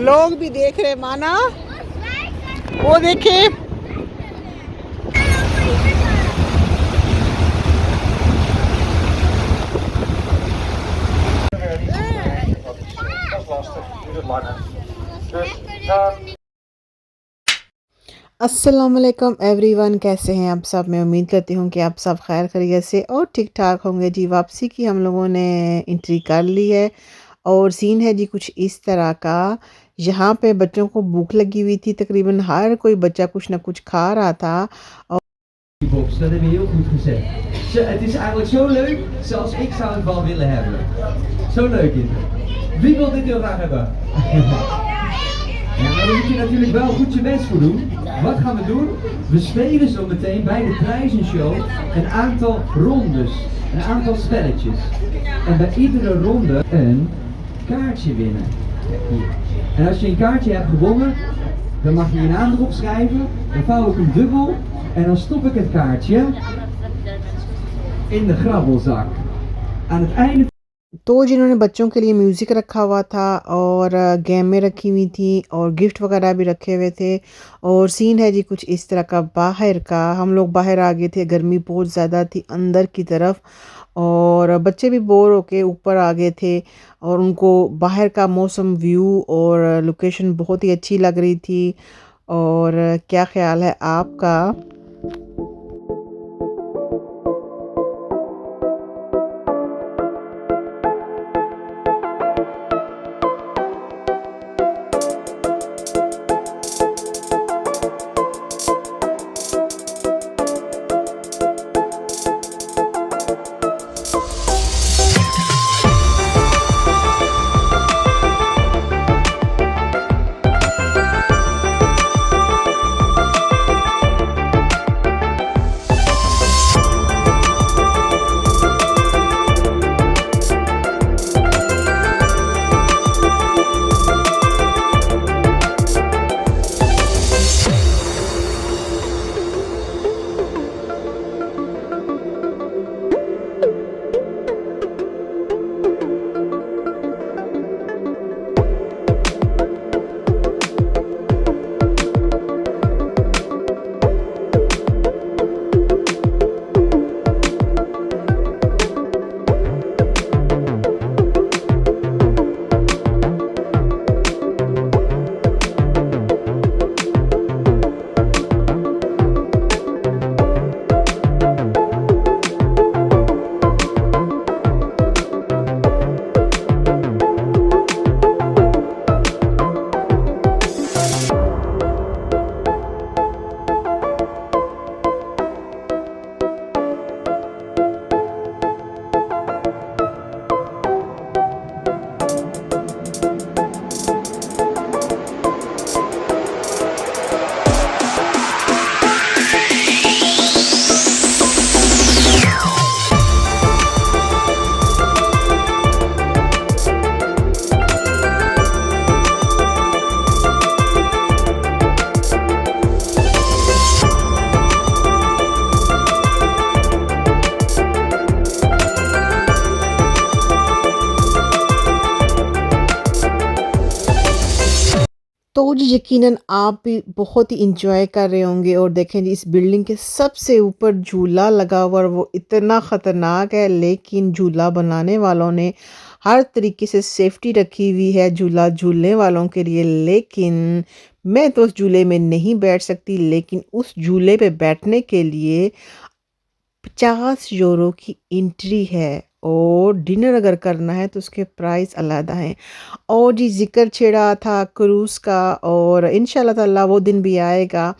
लोग भी देख रहे माना, वो देखे। अस्सलाम वालेकुम एवरीवन, कैसे हैं आप सब। मैं उम्मीद करती हूँ कि आप सब खैर खैरियत से और ठीक ठाक होंगे। जी वापसी की हम लोगों ने एंट्री कर ली है और सीन है जी कुछ इस तरह का। यहाँ पे बच्चों को भूख लगी हुई थी, तकरीबन हर कोई बच्चा कुछ ना कुछ खा रहा था। और Box, dat hebben we heel goed gezegd. Het is eigenlijk zo leuk, zelfs ik zou het wel willen hebben. Zo leuk is het. Wie wil dit heel graag hebben? Ja, maar daar moet je natuurlijk wel goed je best voor doen. Wat gaan we doen? We spelen zo meteen bij de prijzenshow een aantal rondes, een aantal spelletjes. En bij iedere ronde een kaartje winnen. Kijk hier. En als je een kaartje hebt gewonnen, dan mag je je naam erop schrijven. Dan vouw ik hem dubbel en dan stop ik het kaartje in de grabbelzak. Aan het einde. तो जिन्होंने बच्चों के लिए music रखा हुआ था और गेमें रखी हुई थी और गिफ्ट वगैरह भी रखे हुए थे। और सीन है जी कुछ इस तरह का बाहर का। हम लोग बाहर आ गए थे, गर्मी बहुत ज़्यादा थी अंदर की तरफ और बच्चे भी बोर होके ऊपर आ गए थे और उनको बाहर का मौसम, व्यू और लोकेशन बहुत ही अच्छी लग रही थी। और क्या ख्याल है आपका। तो जी यकीनन आप भी बहुत ही इंजॉय कर रहे होंगे। और देखें जी इस बिल्डिंग के सबसे ऊपर झूला लगा हुआ और वो इतना ख़तरनाक है, लेकिन झूला बनाने वालों ने हर तरीके से सेफ्टी रखी हुई है झूला झूलने वालों के लिए। लेकिन मैं तो उस झूले में नहीं बैठ सकती, लेकिन उस झूले पे बैठने के लिए 50 यूरो की एंट्री है और डिनर अगर करना है तो उसके प्राइस अलग हैं। और जी ज़िक्र छेड़ा था क्रूज़ का और इंशाल्लाह ताला वो दिन भी आएगा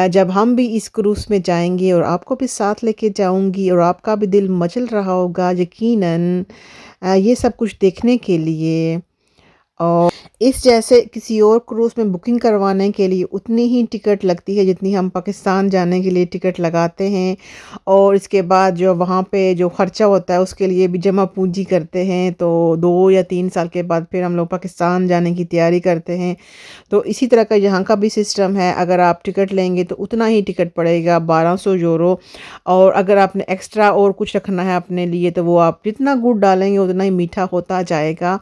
जब हम भी इस क्रूज़ में जाएंगे और आपको भी साथ लेके जाऊंगी और आपका भी दिल मचल रहा होगा यकीनन ये सब कुछ देखने के लिए। और इस जैसे किसी और क्रूज़ में बुकिंग करवाने के लिए उतनी ही टिकट लगती है जितनी हम पाकिस्तान जाने के लिए टिकट लगाते हैं। और इसके बाद जो वहाँ पे जो ख़र्चा होता है उसके लिए भी जमा पूंजी करते हैं। तो 2 या 3 साल के बाद फिर हम लोग पाकिस्तान जाने की तैयारी करते हैं। तो इसी तरह का यहाँ का भी सिस्टम है। अगर आप टिकट लेंगे तो उतना ही टिकट पड़ेगा 1200 यूरो। और अगर आपने एक्स्ट्रा और कुछ रखना है अपने लिए तो वो आप जितना गुड़ डालेंगे उतना ही मीठा होता जाएगा।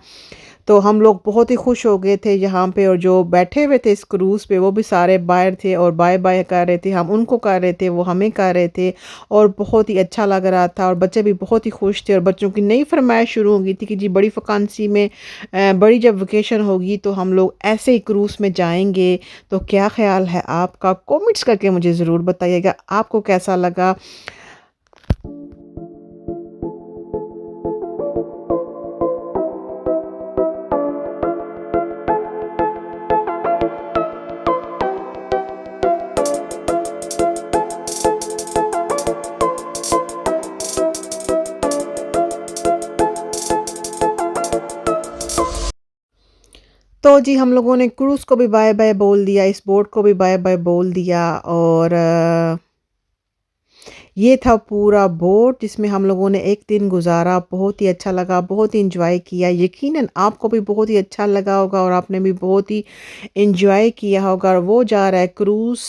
तो हम लोग बहुत ही खुश हो गए थे यहाँ पे, और जो बैठे हुए थे इस क्रूज़ पे वो भी सारे बाहर थे और बाय बाय कर रहे थे, हम उनको कर रहे थे, वो हमें कर रहे थे, और बहुत ही अच्छा लग रहा था और बच्चे भी बहुत ही खुश थे। और बच्चों की नई फरमाइश शुरू हो गई थी कि जी बड़ी वकांसी में बड़ी जब वेकेशन होगी तो हम लोग ऐसे ही क्रूज़ में जाएंगे। तो क्या ख्याल है आपका? कमेंट्स करके मुझे ज़रूर बताइएगा आपको कैसा लगा। तो जी हम लोगों ने क्रूज़ को भी बाय बाय बोल दिया, इस बोट को भी बाय बाय बोल दिया, और ये था पूरा बोट जिसमें हम लोगों ने एक दिन गुजारा। बहुत ही अच्छा लगा, बहुत ही इंजॉय किया। यकीनन आपको भी बहुत ही अच्छा लगा होगा और आपने भी बहुत ही इंजॉय किया होगा। और वो जा रहा है क्रूज़।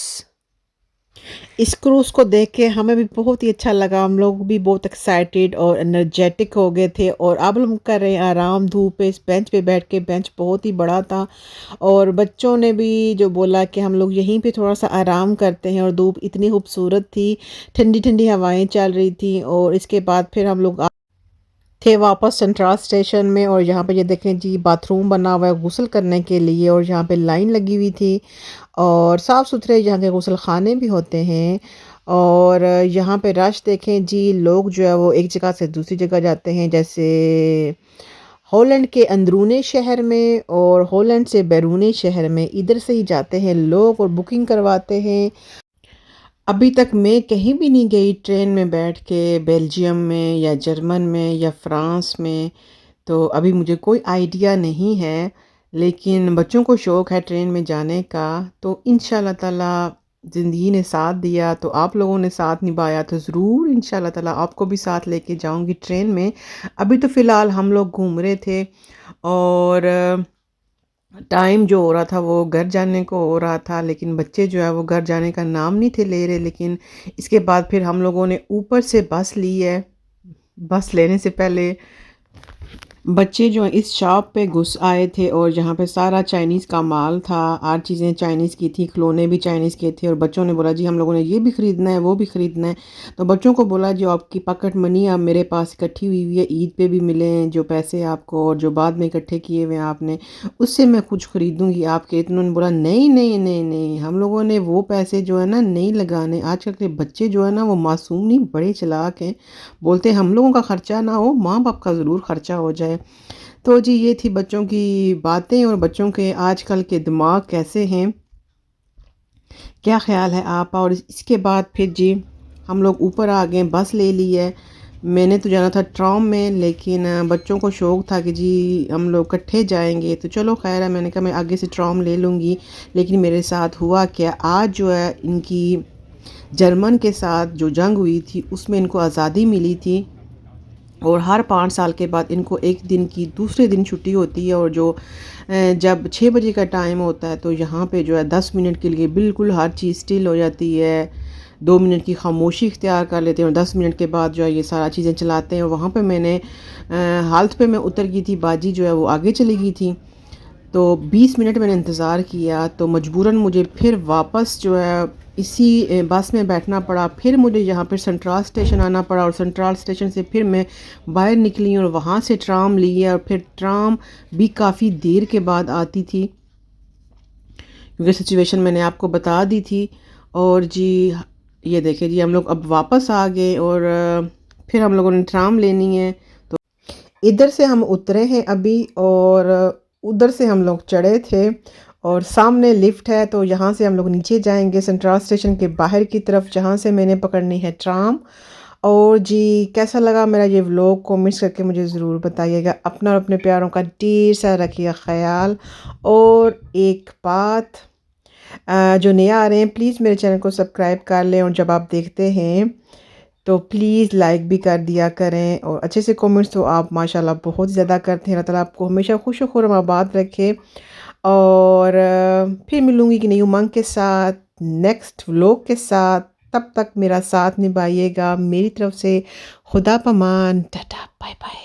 इस क्रूज़ को देख के हमें भी बहुत ही अच्छा लगा, हम लोग भी बहुत एक्साइटेड और एनर्जेटिक हो गए थे। और अब हम कर रहे हैं आराम धूप पे, इस बेंच पे बैठ के। बेंच बहुत ही बड़ा था और बच्चों ने भी जो बोला कि हम लोग यहीं पे थोड़ा सा आराम करते हैं। और धूप इतनी खूबसूरत थी, ठंडी ठंडी हवाएं चल रही थी। और इसके बाद फिर हम लोग थे वापस सेंट्रल स्टेशन में। और यहाँ पे ये देखें जी बाथरूम बना हुआ है गुस्ल करने के लिए, और यहाँ पे लाइन लगी हुई थी, और साफ़ सुथरे यहाँ के गुस्ल खाने भी होते हैं। और यहाँ पे रश देखें जी, लोग जो है वो एक जगह से दूसरी जगह जाते हैं, जैसे हॉलैंड के अंदरूनी शहर में और हॉलैंड से बैरूनी शहर में, इधर से ही जाते हैं लोग और बुकिंग करवाते हैं। अभी तक मैं कहीं भी नहीं गई ट्रेन में बैठ के, बेल्जियम में या जर्मन में या फ्रांस में, तो अभी मुझे कोई आइडिया नहीं है। लेकिन बच्चों को शौक़ है ट्रेन में जाने का, तो इंशाल्लाह ताला ज़िंदगी ने साथ दिया तो आप लोगों ने साथ निभाया तो ज़रूर इंशाल्लाह ताला आपको भी साथ लेके जाऊंगी ट्रेन में। अभी तो फ़िलहाल हम लोग घूम रहे थे, और टाइम जो हो रहा था वो घर जाने को हो रहा था, लेकिन बच्चे जो है वो घर जाने का नाम नहीं थे ले रहे। लेकिन इसके बाद फिर हम लोगों ने ऊपर से बस ली है। बस लेने से पहले बच्चे जो हैं इस शॉप पे घुस आए थे, और जहाँ पे सारा चाइनीज़ का माल था, हर चीज़ें चाइनीज़ की थी, खिलौने भी चाइनीज़ के थे। और बच्चों ने बोला जी हम लोगों ने ये भी ख़रीदना है वो भी ख़रीदना है। तो बच्चों को बोला जो आपकी पॉकेट मनी अब मेरे पास इकट्ठी हुई है, ईद पे भी मिले हैं जो पैसे आपको, और जो बाद में इकट्ठे किए हुए हैं आपने, उससे मैं कुछ ख़रीदूँगी आपके। तो उन्होंने बोला नहीं नहीं नहीं नहीं, हम लोगों ने वो पैसे जो है ना नहीं लगाने। आजकल के बच्चे जो है ना वो मासूम नहीं, बड़े चालाक हैं। बोलते हम लोगों का ख़र्चा ना हो, माँ बाप का ज़रूर ख़र्चा हो जाए। तो जी ये थी बच्चों की बातें, और बच्चों के आजकल के दिमाग कैसे हैं, क्या ख्याल है आप? और इसके बाद फिर जी हम लोग ऊपर आ गए, बस ले ली है। मैंने तो जाना था ट्राम में, लेकिन बच्चों को शौक़ था कि जी हम लोग इकट्ठे जाएंगे, तो चलो खैर है, मैंने कहा मैं आगे से ट्राम ले लूँगी। लेकिन मेरे साथ हुआ क्या, आज जो है इनकी जर्मन के साथ जो जंग हुई थी उसमें इनको आज़ादी मिली थी, और हर 5 साल के बाद इनको एक दिन की दूसरे दिन छुट्टी होती है। और जो जब 6 बजे का टाइम होता है तो यहाँ पे जो है 10 मिनट के लिए बिल्कुल हर चीज़ स्टिल हो जाती है। 2 मिनट की खामोशी इख्तियार कर लेते हैं और 10 मिनट के बाद जो है ये सारा चीज़ें चलाते हैं। वहाँ पे मैंने हालत पे मैं उतर गई थी, बाजी जो है वो आगे चली गई थी, तो 20 मिनट मैंने इंतज़ार किया, तो मजबूरन मुझे फिर वापस जो है इसी बस में बैठना पड़ा। फिर मुझे यहाँ पर सेंट्रल स्टेशन आना पड़ा, और सेंट्रल स्टेशन से फिर मैं बाहर निकली और वहाँ से ट्राम ली है। और फिर ट्राम भी काफ़ी देर के बाद आती थी, क्योंकि सिचुएशन मैंने आपको बता दी थी। और जी ये देखिए जी हम लोग अब वापस आ गए, और फिर हम लोगों ने ट्राम लेनी है। तो इधर से हम उतरे हैं अभी, और उधर से हम लोग चढ़े थे, और सामने लिफ्ट है, तो यहाँ से हम लोग नीचे जाएंगे सेंट्रल स्टेशन के बाहर की तरफ, जहाँ से मैंने पकड़नी है ट्राम। और जी कैसा लगा मेरा ये व्लॉग, कमेंट्स करके मुझे ज़रूर बताइएगा। अपना और अपने प्यारों का ढेर सारा रखिएगा ख्याल। और एक बात, जो नया आ रहे हैं प्लीज़ मेरे चैनल को सब्सक्राइब कर लें, और जब आप देखते हैं तो प्लीज़ लाइक भी कर दिया करें, और अच्छे से कमेंट्स तो आप माशाल्लाह बहुत ज़्यादा करते हैं। अल्लाह ताला आपको हमेशा खुश और खुर्माबाद रखे। और फिर मिलूँगी कि नई उमंग के साथ, नेक्स्ट व्लॉग के साथ। तब तक मेरा साथ निभाइएगा। मेरी तरफ से खुदा पमान, टाटा बाय बाय।